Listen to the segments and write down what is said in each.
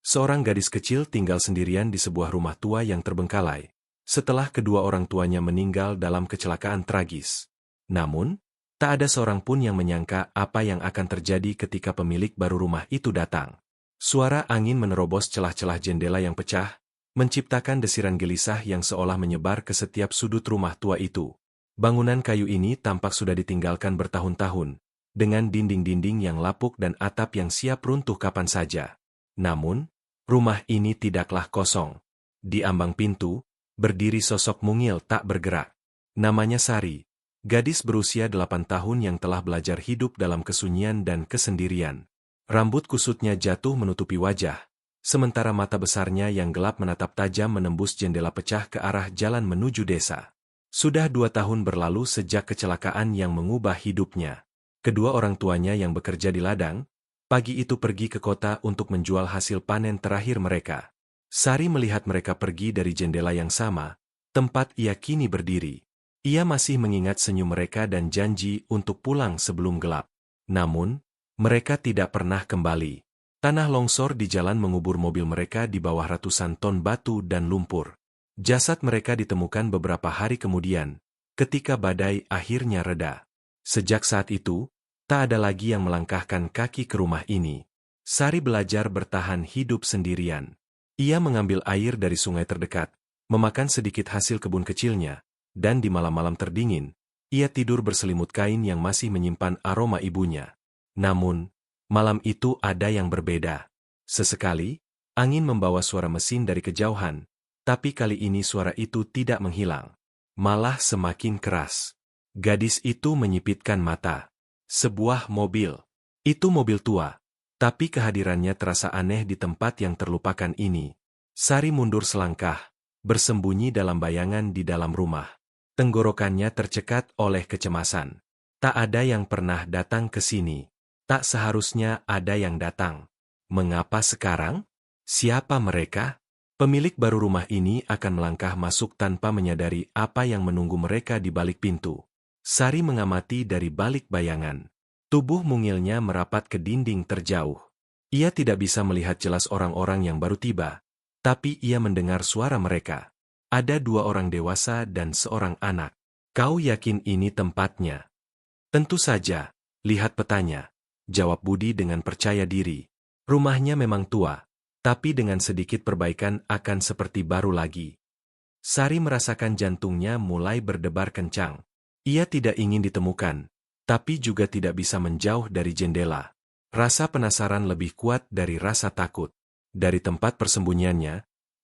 Seorang gadis kecil tinggal sendirian di sebuah rumah tua yang terbengkalai, setelah kedua orang tuanya meninggal dalam kecelakaan tragis. Namun, tak ada seorang pun yang menyangka apa yang akan terjadi ketika pemilik baru rumah itu datang. Suara angin menerobos celah-celah jendela yang pecah, menciptakan desiran gelisah yang seolah menyebar ke setiap sudut rumah tua itu. Bangunan kayu ini tampak sudah ditinggalkan bertahun-tahun, dengan dinding-dinding yang lapuk dan atap yang siap runtuh kapan saja. Namun, rumah ini tidaklah kosong. Di ambang pintu, berdiri sosok mungil tak bergerak. Namanya Sari, gadis berusia 8 tahun yang telah belajar hidup dalam kesunyian dan kesendirian. Rambut kusutnya jatuh menutupi wajah, sementara mata besarnya yang gelap menatap tajam menembus jendela pecah ke arah jalan menuju desa. Sudah 2 tahun berlalu sejak kecelakaan yang mengubah hidupnya. Kedua orang tuanya yang bekerja di ladang, pagi itu pergi ke kota untuk menjual hasil panen terakhir mereka. Sari melihat mereka pergi dari jendela yang sama, tempat ia kini berdiri. Ia masih mengingat senyum mereka dan janji untuk pulang sebelum gelap. Namun, mereka tidak pernah kembali. Tanah longsor di jalan mengubur mobil mereka di bawah ratusan ton batu dan lumpur. Jasad mereka ditemukan beberapa hari kemudian, ketika badai akhirnya reda. Sejak saat itu, tak ada lagi yang melangkahkan kaki ke rumah ini. Sari belajar bertahan hidup sendirian. Ia mengambil air dari sungai terdekat, memakan sedikit hasil kebun kecilnya, dan di malam-malam terdingin, ia tidur berselimut kain yang masih menyimpan aroma ibunya. Namun, malam itu ada yang berbeda. Sesekali, angin membawa suara mesin dari kejauhan, tapi kali ini suara itu tidak menghilang. Malah semakin keras. Gadis itu menyipitkan mata. Sebuah mobil. Itu mobil tua. Tapi kehadirannya terasa aneh di tempat yang terlupakan ini. Sari mundur selangkah, bersembunyi dalam bayangan di dalam rumah. Tenggorokannya tercekat oleh kecemasan. Tak ada yang pernah datang ke sini. Tak seharusnya ada yang datang. Mengapa sekarang? Siapa mereka? Pemilik baru rumah ini akan melangkah masuk tanpa menyadari apa yang menunggu mereka di balik pintu. Sari mengamati dari balik bayangan. Tubuh mungilnya merapat ke dinding terjauh. Ia tidak bisa melihat jelas orang-orang yang baru tiba, tapi ia mendengar suara mereka. Ada 2 orang dewasa dan seorang anak. Kau yakin ini tempatnya? Tentu saja, lihat petanya. Jawab Budi dengan percaya diri. Rumahnya memang tua, tapi dengan sedikit perbaikan akan seperti baru lagi. Sari merasakan jantungnya mulai berdebar kencang. Ia tidak ingin ditemukan, tapi juga tidak bisa menjauh dari jendela. Rasa penasaran lebih kuat dari rasa takut. Dari tempat persembunyiannya,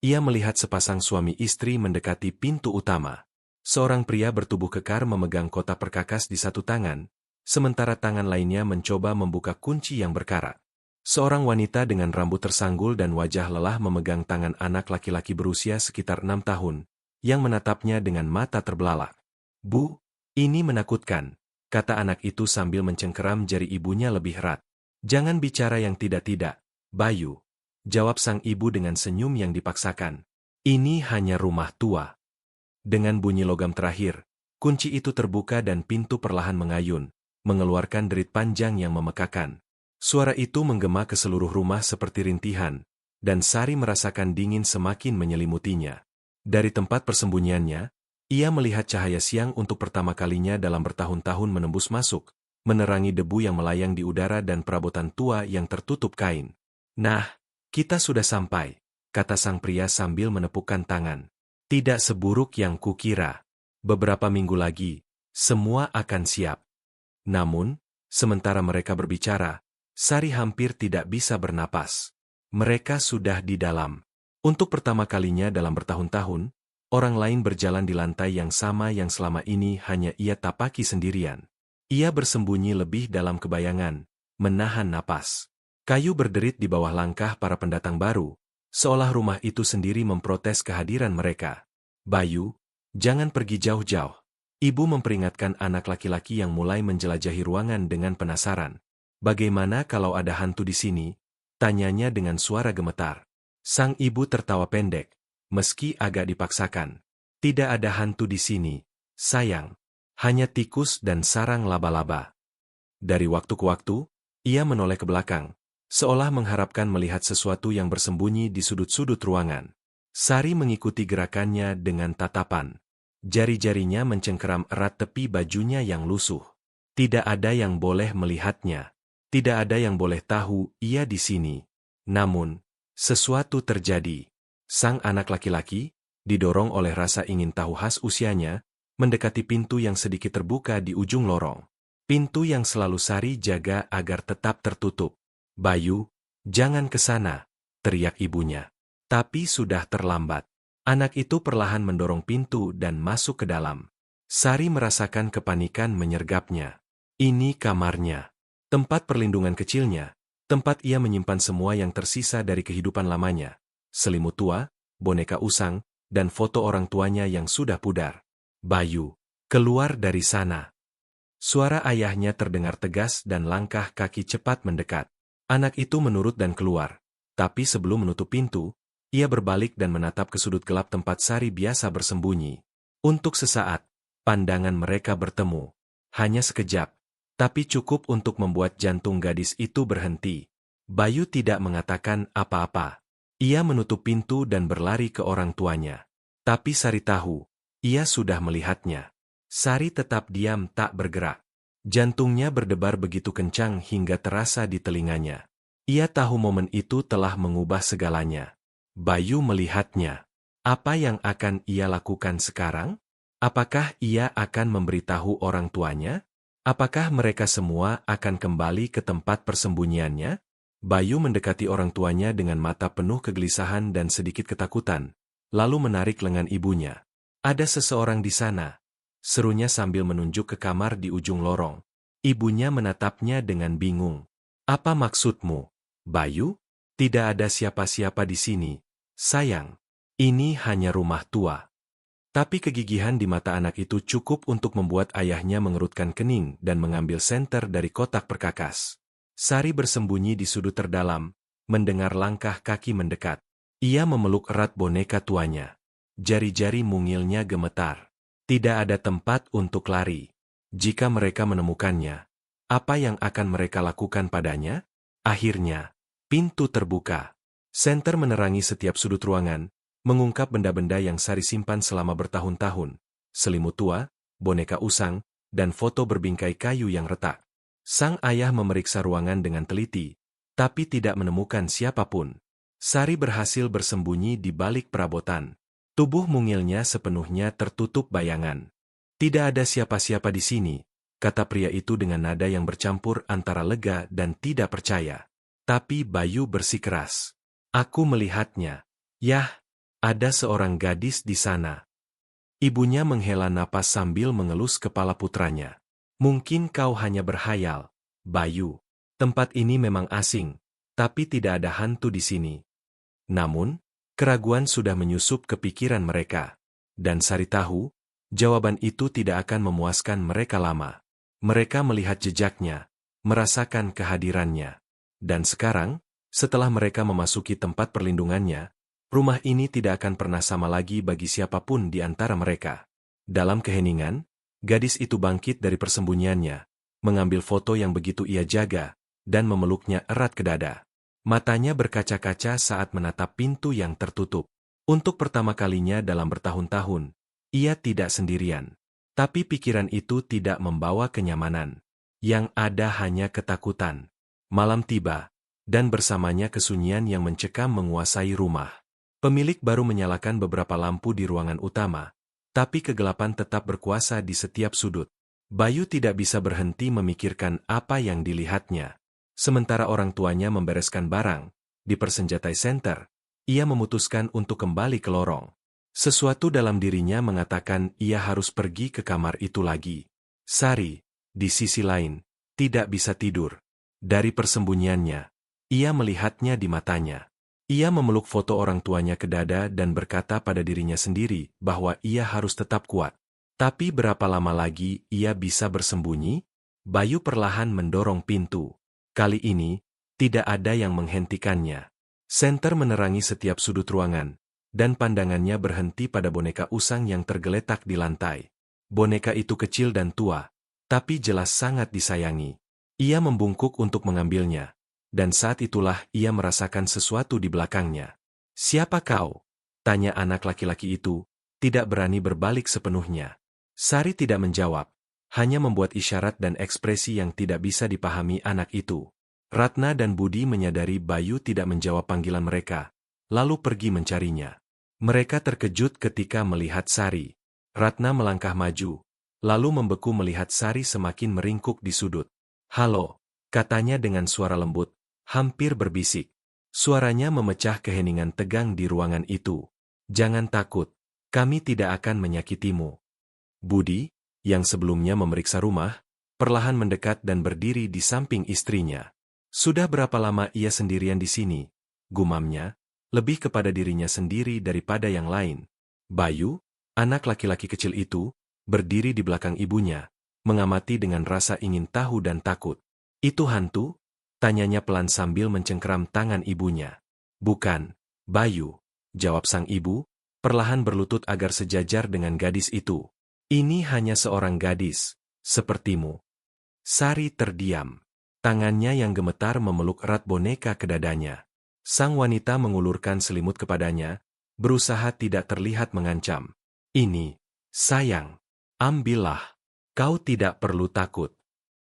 ia melihat sepasang suami istri mendekati pintu utama. Seorang pria bertubuh kekar memegang kotak perkakas di satu tangan, sementara tangan lainnya mencoba membuka kunci yang berkarat. Seorang wanita dengan rambut tersanggul dan wajah lelah memegang tangan anak laki-laki berusia sekitar 6 tahun, yang menatapnya dengan mata terbelalak. Bu, ini menakutkan, kata anak itu sambil mencengkeram jari ibunya lebih erat. Jangan bicara yang tidak-tidak, Bayu, jawab sang ibu dengan senyum yang dipaksakan. Ini hanya rumah tua. Dengan bunyi logam terakhir, kunci itu terbuka dan pintu perlahan mengayun, mengeluarkan derit panjang yang memekakan. Suara itu menggema ke seluruh rumah seperti rintihan, dan Sari merasakan dingin semakin menyelimutinya. Dari tempat persembunyiannya, ia melihat cahaya siang untuk pertama kalinya dalam bertahun-tahun menembus masuk, menerangi debu yang melayang di udara dan perabotan tua yang tertutup kain. Nah, kita sudah sampai, kata sang pria sambil menepukkan tangan. Tidak seburuk yang kukira. Beberapa minggu lagi, semua akan siap. Namun, sementara mereka berbicara, Sari hampir tidak bisa bernapas. Mereka sudah di dalam. Untuk pertama kalinya dalam bertahun-tahun, orang lain berjalan di lantai yang sama yang selama ini hanya ia tapaki sendirian. Ia bersembunyi lebih dalam kebayangan, menahan napas. Kayu berderit di bawah langkah para pendatang baru, seolah rumah itu sendiri memprotes kehadiran mereka. Bayu, jangan pergi jauh-jauh. Ibu memperingatkan anak laki-laki yang mulai menjelajahi ruangan dengan penasaran. Bagaimana kalau ada hantu di sini? Tanyanya dengan suara gemetar. Sang ibu tertawa pendek, meski agak dipaksakan. Tidak ada hantu di sini, sayang. Hanya tikus dan sarang laba-laba. Dari waktu ke waktu, ia menoleh ke belakang, seolah mengharapkan melihat sesuatu yang bersembunyi di sudut-sudut ruangan. Sari mengikuti gerakannya dengan tatapan. Jari-jarinya mencengkeram erat tepi bajunya yang lusuh. Tidak ada yang boleh melihatnya. Tidak ada yang boleh tahu ia di sini. Namun, sesuatu terjadi. Sang anak laki-laki, didorong oleh rasa ingin tahu khas usianya, mendekati pintu yang sedikit terbuka di ujung lorong. Pintu yang selalu Sari jaga agar tetap tertutup. "Bayu, jangan ke sana," teriak ibunya. Tapi sudah terlambat. Anak itu perlahan mendorong pintu dan masuk ke dalam. Sari merasakan kepanikan menyergapnya. Ini kamarnya. Tempat perlindungan kecilnya. Tempat ia menyimpan semua yang tersisa dari kehidupan lamanya. Selimut tua, boneka usang, dan foto orang tuanya yang sudah pudar. "Bayu, keluar dari sana." Suara ayahnya terdengar tegas dan langkah kaki cepat mendekat. Anak itu menurut dan keluar. Tapi sebelum menutup pintu, ia berbalik dan menatap ke sudut gelap tempat Sari biasa bersembunyi. Untuk sesaat, pandangan mereka bertemu. Hanya sekejap, tapi cukup untuk membuat jantung gadis itu berhenti. Bayu tidak mengatakan apa-apa. Ia menutup pintu dan berlari ke orang tuanya. Tapi Sari tahu, ia sudah melihatnya. Sari tetap diam tak bergerak. Jantungnya berdebar begitu kencang hingga terasa di telinganya. Ia tahu momen itu telah mengubah segalanya. Bayu melihatnya. Apa yang akan ia lakukan sekarang? Apakah ia akan memberitahu orang tuanya? Apakah mereka semua akan kembali ke tempat persembunyiannya? Bayu mendekati orang tuanya dengan mata penuh kegelisahan dan sedikit ketakutan, lalu menarik lengan ibunya. "Ada seseorang di sana," serunya sambil menunjuk ke kamar di ujung lorong. Ibunya menatapnya dengan bingung. "Apa maksudmu, Bayu? Tidak ada siapa-siapa di sini, sayang. Ini hanya rumah tua." Tapi kegigihan di mata anak itu cukup untuk membuat ayahnya mengerutkan kening dan mengambil senter dari kotak perkakas. Sari bersembunyi di sudut terdalam, mendengar langkah kaki mendekat. Ia memeluk erat boneka tuanya. Jari-jari mungilnya gemetar. Tidak ada tempat untuk lari. Jika mereka menemukannya, apa yang akan mereka lakukan padanya? Akhirnya, pintu terbuka. Senter menerangi setiap sudut ruangan, mengungkap benda-benda yang Sari simpan selama bertahun-tahun. Selimut tua, boneka usang, dan foto berbingkai kayu yang retak. Sang ayah memeriksa ruangan dengan teliti, tapi tidak menemukan siapapun. Sari berhasil bersembunyi di balik perabotan. Tubuh mungilnya sepenuhnya tertutup bayangan. "Tidak ada siapa-siapa di sini," kata pria itu dengan nada yang bercampur antara lega dan tidak percaya. Tapi Bayu bersikeras. "Aku melihatnya. Yah, ada seorang gadis di sana." Ibunya menghela napas sambil mengelus kepala putranya. "Mungkin kau hanya berhayal, Bayu. Tempat ini memang asing, tapi tidak ada hantu di sini." Namun, keraguan sudah menyusup ke pikiran mereka. Dan Sari tahu, jawaban itu tidak akan memuaskan mereka lama. Mereka melihat jejaknya, merasakan kehadirannya. Dan sekarang, setelah mereka memasuki tempat perlindungannya, rumah ini tidak akan pernah sama lagi bagi siapapun di antara mereka. Dalam keheningan, gadis itu bangkit dari persembunyiannya, mengambil foto yang begitu ia jaga, dan memeluknya erat ke dada. Matanya berkaca-kaca saat menatap pintu yang tertutup. Untuk pertama kalinya dalam bertahun-tahun, ia tidak sendirian. Tapi pikiran itu tidak membawa kenyamanan. Yang ada hanya ketakutan. Malam tiba, dan bersamanya kesunyian yang mencekam menguasai rumah. Pemilik baru menyalakan beberapa lampu di ruangan utama, tapi kegelapan tetap berkuasa di setiap sudut. Bayu tidak bisa berhenti memikirkan apa yang dilihatnya. Sementara orang tuanya membereskan barang, di persenjatai senter, ia memutuskan untuk kembali ke lorong. Sesuatu dalam dirinya mengatakan ia harus pergi ke kamar itu lagi. Sari, di sisi lain, tidak bisa tidur. Dari persembunyiannya, ia melihatnya di matanya. Ia memeluk foto orang tuanya ke dada dan berkata pada dirinya sendiri bahwa ia harus tetap kuat. Tapi berapa lama lagi ia bisa bersembunyi? Bayu perlahan mendorong pintu. Kali ini, tidak ada yang menghentikannya. Senter menerangi setiap sudut ruangan, dan pandangannya berhenti pada boneka usang yang tergeletak di lantai. Boneka itu kecil dan tua, tapi jelas sangat disayangi. Ia membungkuk untuk mengambilnya, dan saat itulah ia merasakan sesuatu di belakangnya. "Siapa kau?" tanya anak laki-laki itu, tidak berani berbalik sepenuhnya. Sari tidak menjawab, hanya membuat isyarat dan ekspresi yang tidak bisa dipahami anak itu. Ratna dan Budi menyadari Bayu tidak menjawab panggilan mereka, lalu pergi mencarinya. Mereka terkejut ketika melihat Sari. Ratna melangkah maju, lalu membeku melihat Sari semakin meringkuk di sudut. "Halo," katanya dengan suara lembut, hampir berbisik. Suaranya memecah keheningan tegang di ruangan itu. "Jangan takut, kami tidak akan menyakitimu." Budi, yang sebelumnya memeriksa rumah, perlahan mendekat dan berdiri di samping istrinya. "Sudah berapa lama ia sendirian di sini?" gumamnya, lebih kepada dirinya sendiri daripada yang lain. Bayu, anak laki-laki kecil itu, berdiri di belakang ibunya, mengamati dengan rasa ingin tahu dan takut. "Itu hantu?" tanyanya pelan sambil mencengkeram tangan ibunya. "Bukan, Bayu," jawab sang ibu, perlahan berlutut agar sejajar dengan gadis itu. "Ini hanya seorang gadis, sepertimu." Sari terdiam. Tangannya yang gemetar memeluk erat boneka ke dadanya. Sang wanita mengulurkan selimut kepadanya, berusaha tidak terlihat mengancam. "Ini, sayang, ambillah. Kau tidak perlu takut."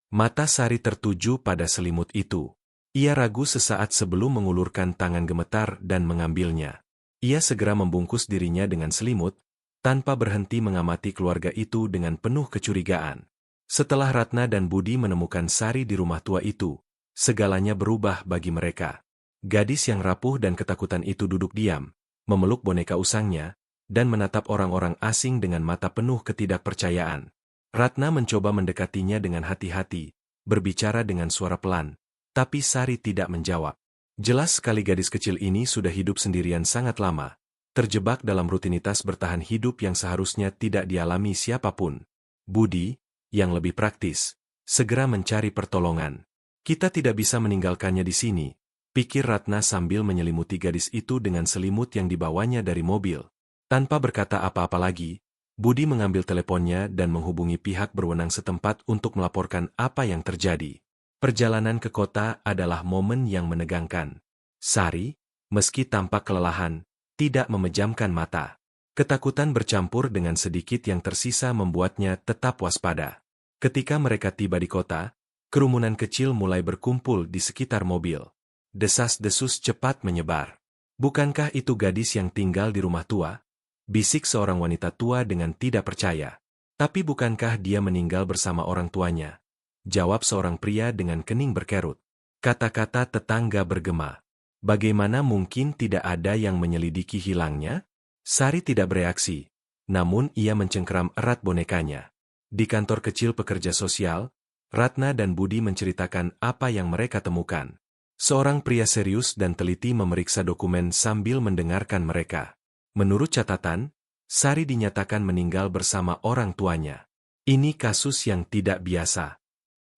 Mata Sari tertuju pada selimut itu. Ia ragu sesaat sebelum mengulurkan tangan gemetar dan mengambilnya. Ia segera membungkus dirinya dengan selimut, tanpa berhenti mengamati keluarga itu dengan penuh kecurigaan. Setelah Ratna dan Budi menemukan Sari di rumah tua itu, segalanya berubah bagi mereka. Gadis yang rapuh dan ketakutan itu duduk diam, memeluk boneka usangnya, dan menatap orang-orang asing dengan mata penuh ketidakpercayaan. Ratna mencoba mendekatinya dengan hati-hati, berbicara dengan suara pelan, tapi Sari tidak menjawab. Jelas sekali gadis kecil ini sudah hidup sendirian sangat lama, terjebak dalam rutinitas bertahan hidup yang seharusnya tidak dialami siapapun. Budi, yang lebih praktis, segera mencari pertolongan. "Kita tidak bisa meninggalkannya di sini," pikir Ratna sambil menyelimuti gadis itu dengan selimut yang dibawanya dari mobil. Tanpa berkata apa-apa lagi, Budi mengambil teleponnya dan menghubungi pihak berwenang setempat untuk melaporkan apa yang terjadi. Perjalanan ke kota adalah momen yang menegangkan. Sari, meski tampak kelelahan, tidak memejamkan mata. Ketakutan bercampur dengan sedikit yang tersisa membuatnya tetap waspada. Ketika mereka tiba di kota, kerumunan kecil mulai berkumpul di sekitar mobil. Desas-desus cepat menyebar. "Bukankah itu gadis yang tinggal di rumah tua?" bisik seorang wanita tua dengan tidak percaya. "Tapi bukankah dia meninggal bersama orang tuanya?" jawab seorang pria dengan kening berkerut. Kata-kata tetangga bergema. "Bagaimana mungkin tidak ada yang menyelidiki hilangnya?" Sari tidak bereaksi, namun ia mencengkeram erat bonekanya. Di kantor kecil pekerja sosial, Ratna dan Budi menceritakan apa yang mereka temukan. Seorang pria serius dan teliti memeriksa dokumen sambil mendengarkan mereka. Menurut catatan, Sari dinyatakan meninggal bersama orang tuanya. Ini kasus yang tidak biasa.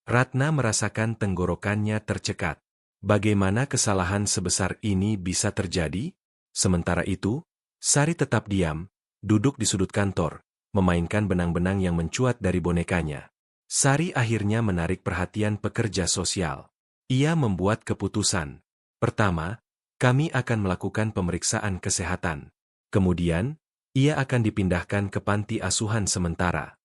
Ratna merasakan tenggorokannya tercekat. Bagaimana kesalahan sebesar ini bisa terjadi? Sementara itu, Sari tetap diam, duduk di sudut kantor, memainkan benang-benang yang mencuat dari bonekanya. Sari akhirnya menarik perhatian pekerja sosial. Ia membuat keputusan. Pertama, kami akan melakukan pemeriksaan kesehatan. Kemudian, ia akan dipindahkan ke panti asuhan sementara.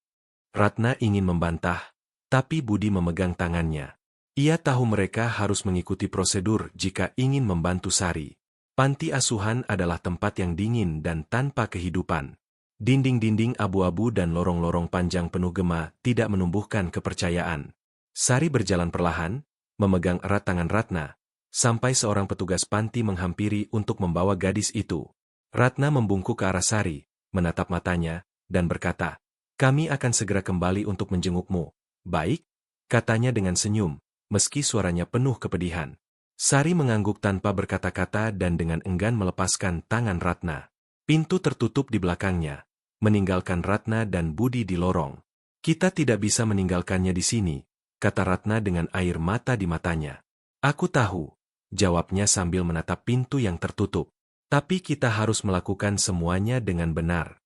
Ratna ingin membantah, tapi Budi memegang tangannya. Ia tahu mereka harus mengikuti prosedur jika ingin membantu Sari. Panti asuhan adalah tempat yang dingin dan tanpa kehidupan. Dinding-dinding abu-abu dan lorong-lorong panjang penuh gema tidak menumbuhkan kepercayaan. Sari berjalan perlahan, memegang erat tangan Ratna, sampai seorang petugas panti menghampiri untuk membawa gadis itu. Ratna membungkuk ke arah Sari, menatap matanya, dan berkata, "Kami akan segera kembali untuk menjengukmu." "Baik," katanya dengan senyum, meski suaranya penuh kepedihan. Sari mengangguk tanpa berkata-kata dan dengan enggan melepaskan tangan Ratna. Pintu tertutup di belakangnya, meninggalkan Ratna dan Budi di lorong. "Kita tidak bisa meninggalkannya di sini," kata Ratna dengan air mata di matanya. "Aku tahu," jawabnya sambil menatap pintu yang tertutup. "Tapi kita harus melakukan semuanya dengan benar."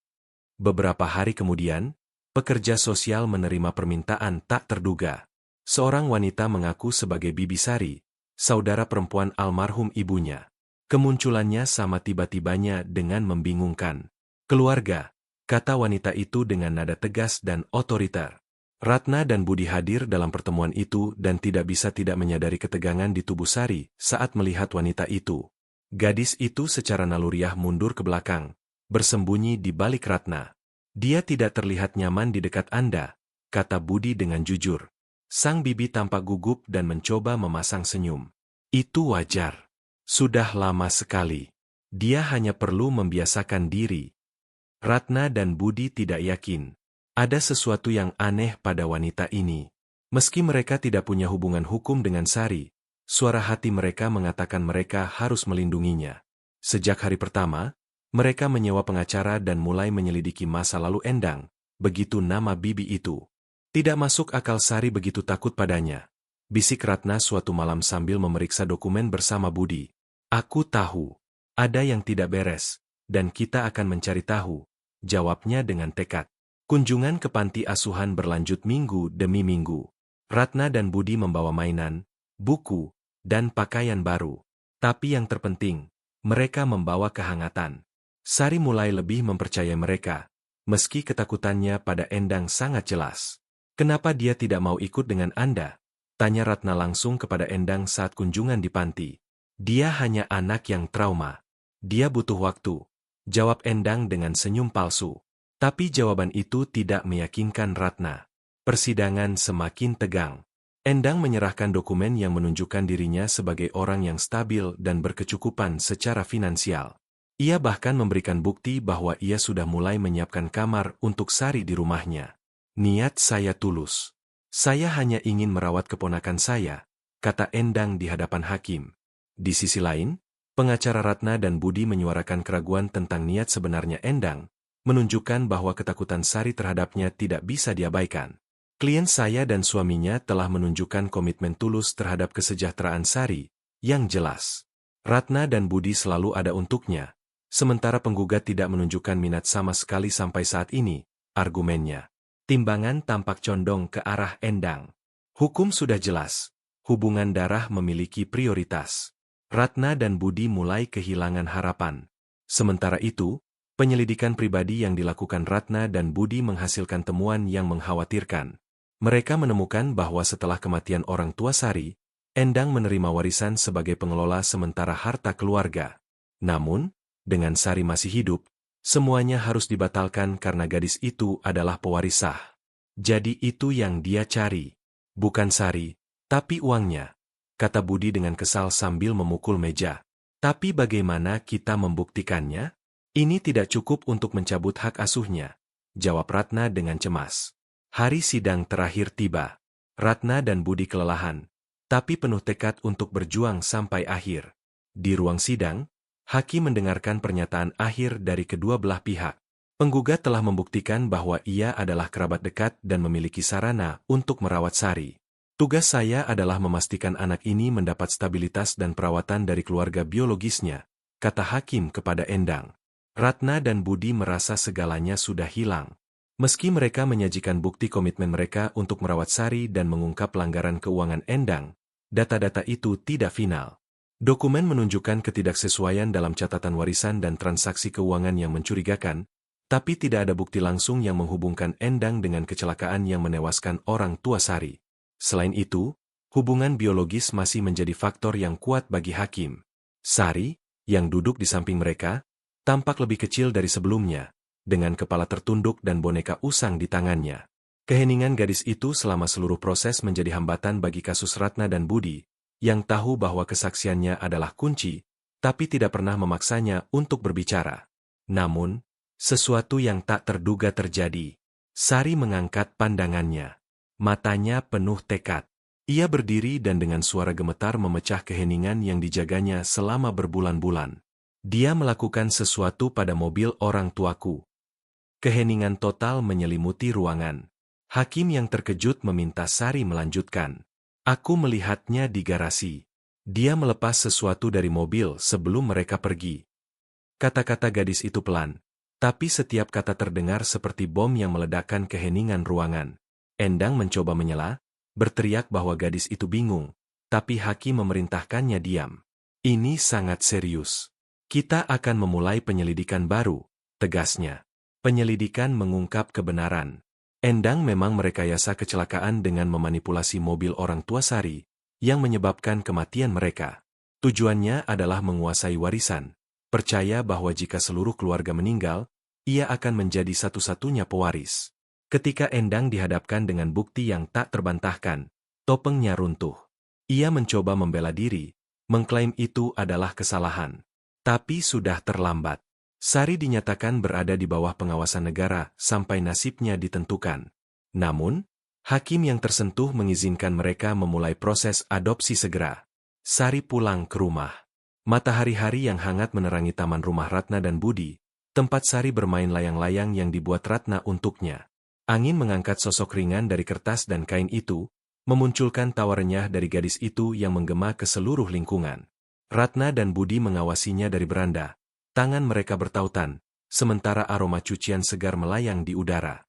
Beberapa hari kemudian, pekerja sosial menerima permintaan tak terduga. Seorang wanita mengaku sebagai Bibi Sari, saudara perempuan almarhum ibunya. Kemunculannya sama tiba-tibanya dengan membingungkan. Keluarga, kata wanita itu dengan nada tegas dan otoriter. Ratna dan Budi hadir dalam pertemuan itu dan tidak bisa tidak menyadari ketegangan di tubuh Sari saat melihat wanita itu. Gadis itu secara naluriah mundur ke belakang, bersembunyi di balik Ratna. Dia tidak terlihat nyaman di dekat Anda, kata Budi dengan jujur. Sang bibi tampak gugup dan mencoba memasang senyum. Itu wajar. Sudah lama sekali. Dia hanya perlu membiasakan diri. Ratna dan Budi tidak yakin. Ada sesuatu yang aneh pada wanita ini. Meski mereka tidak punya hubungan hukum dengan Sari, suara hati mereka mengatakan mereka harus melindunginya. Sejak hari pertama, mereka menyewa pengacara dan mulai menyelidiki masa lalu Endang, begitu nama bibi itu. Tidak masuk akal Sari begitu takut padanya. Bisik Ratna suatu malam sambil memeriksa dokumen bersama Budi. Aku tahu, ada yang tidak beres, dan kita akan mencari tahu, jawabnya dengan tekad. Kunjungan ke panti asuhan berlanjut minggu demi minggu. Ratna dan Budi membawa mainan, buku, dan pakaian baru. Tapi yang terpenting, mereka membawa kehangatan. Sari mulai lebih mempercayai mereka, meski ketakutannya pada Endang sangat jelas. Kenapa dia tidak mau ikut dengan Anda? Tanya Ratna langsung kepada Endang saat kunjungan di panti. Dia hanya anak yang trauma. Dia butuh waktu, jawab Endang dengan senyum palsu. Tapi jawaban itu tidak meyakinkan Ratna. Persidangan semakin tegang. Endang menyerahkan dokumen yang menunjukkan dirinya sebagai orang yang stabil dan berkecukupan secara finansial. Ia bahkan memberikan bukti bahwa ia sudah mulai menyiapkan kamar untuk Sari di rumahnya. Niat saya tulus. Saya hanya ingin merawat keponakan saya, kata Endang di hadapan hakim. Di sisi lain, pengacara Ratna dan Budi menyuarakan keraguan tentang niat sebenarnya Endang, menunjukkan bahwa ketakutan Sari terhadapnya tidak bisa diabaikan. Klien saya dan suaminya telah menunjukkan komitmen tulus terhadap kesejahteraan Sari, yang jelas. Ratna dan Budi selalu ada untuknya, sementara penggugat tidak menunjukkan minat sama sekali sampai saat ini, argumennya. Timbangan tampak condong ke arah Endang. Hukum sudah jelas, hubungan darah memiliki prioritas. Ratna dan Budi mulai kehilangan harapan. Sementara itu, penyelidikan pribadi yang dilakukan Ratna dan Budi menghasilkan temuan yang mengkhawatirkan. Mereka menemukan bahwa setelah kematian orang tua Sari, Endang menerima warisan sebagai pengelola sementara harta keluarga. Namun, dengan Sari masih hidup, semuanya harus dibatalkan karena gadis itu adalah pewaris sah. Jadi itu yang dia cari. Bukan Sari, tapi uangnya, kata Budi dengan kesal sambil memukul meja. Tapi bagaimana kita membuktikannya? Ini tidak cukup untuk mencabut hak asuhnya, jawab Ratna dengan cemas. Hari sidang terakhir tiba. Ratna dan Budi kelelahan, tapi penuh tekad untuk berjuang sampai akhir. Di ruang sidang, hakim mendengarkan pernyataan akhir dari kedua belah pihak. Penggugat telah membuktikan bahwa ia adalah kerabat dekat dan memiliki sarana untuk merawat Sari. Tugas saya adalah memastikan anak ini mendapat stabilitas dan perawatan dari keluarga biologisnya, kata hakim kepada Endang. Ratna dan Budi merasa segalanya sudah hilang. Meski mereka menyajikan bukti komitmen mereka untuk merawat Sari dan mengungkap pelanggaran keuangan Endang, data-data itu tidak final. Dokumen menunjukkan ketidaksesuaian dalam catatan warisan dan transaksi keuangan yang mencurigakan, tapi tidak ada bukti langsung yang menghubungkan Endang dengan kecelakaan yang menewaskan orang tua Sari. Selain itu, hubungan biologis masih menjadi faktor yang kuat bagi hakim. Sari, yang duduk di samping mereka, tampak lebih kecil dari sebelumnya, dengan kepala tertunduk dan boneka usang di tangannya. Keheningan gadis itu selama seluruh proses menjadi hambatan bagi kasus Ratna dan Budi, yang tahu bahwa kesaksiannya adalah kunci, tapi tidak pernah memaksanya untuk berbicara. Namun, sesuatu yang tak terduga terjadi. Sari mengangkat pandangannya. Matanya penuh tekad. Ia berdiri dan dengan suara gemetar memecah keheningan yang dijaganya selama berbulan-bulan. Dia melakukan sesuatu pada mobil orang tuaku. Keheningan total menyelimuti ruangan. Hakim yang terkejut meminta Sari melanjutkan. Aku melihatnya di garasi. Dia melepas sesuatu dari mobil sebelum mereka pergi. Kata-kata gadis itu pelan, tapi setiap kata terdengar seperti bom yang meledakkan keheningan ruangan. Endang mencoba menyela, berteriak bahwa gadis itu bingung, tapi hakim memerintahkannya diam. Ini sangat serius. Kita akan memulai penyelidikan baru, tegasnya. Penyelidikan mengungkap kebenaran. Endang memang merekayasa kecelakaan dengan memanipulasi mobil orang tua Sari, yang menyebabkan kematian mereka. Tujuannya adalah menguasai warisan. Percaya bahwa jika seluruh keluarga meninggal, ia akan menjadi satu-satunya pewaris. Ketika Endang dihadapkan dengan bukti yang tak terbantahkan, topengnya runtuh. Ia mencoba membela diri, mengklaim itu adalah kesalahan. Tapi sudah terlambat. Sari dinyatakan berada di bawah pengawasan negara sampai nasibnya ditentukan. Namun, hakim yang tersentuh mengizinkan mereka memulai proses adopsi segera. Sari pulang ke rumah. Matahari-hari yang hangat menerangi taman rumah Ratna dan Budi, tempat Sari bermain layang-layang yang dibuat Ratna untuknya. Angin mengangkat sosok ringan dari kertas dan kain itu, memunculkan tawa renyah dari gadis itu yang menggema ke seluruh lingkungan. Ratna dan Budi mengawasinya dari beranda. Tangan mereka bertautan, sementara aroma cucian segar melayang di udara.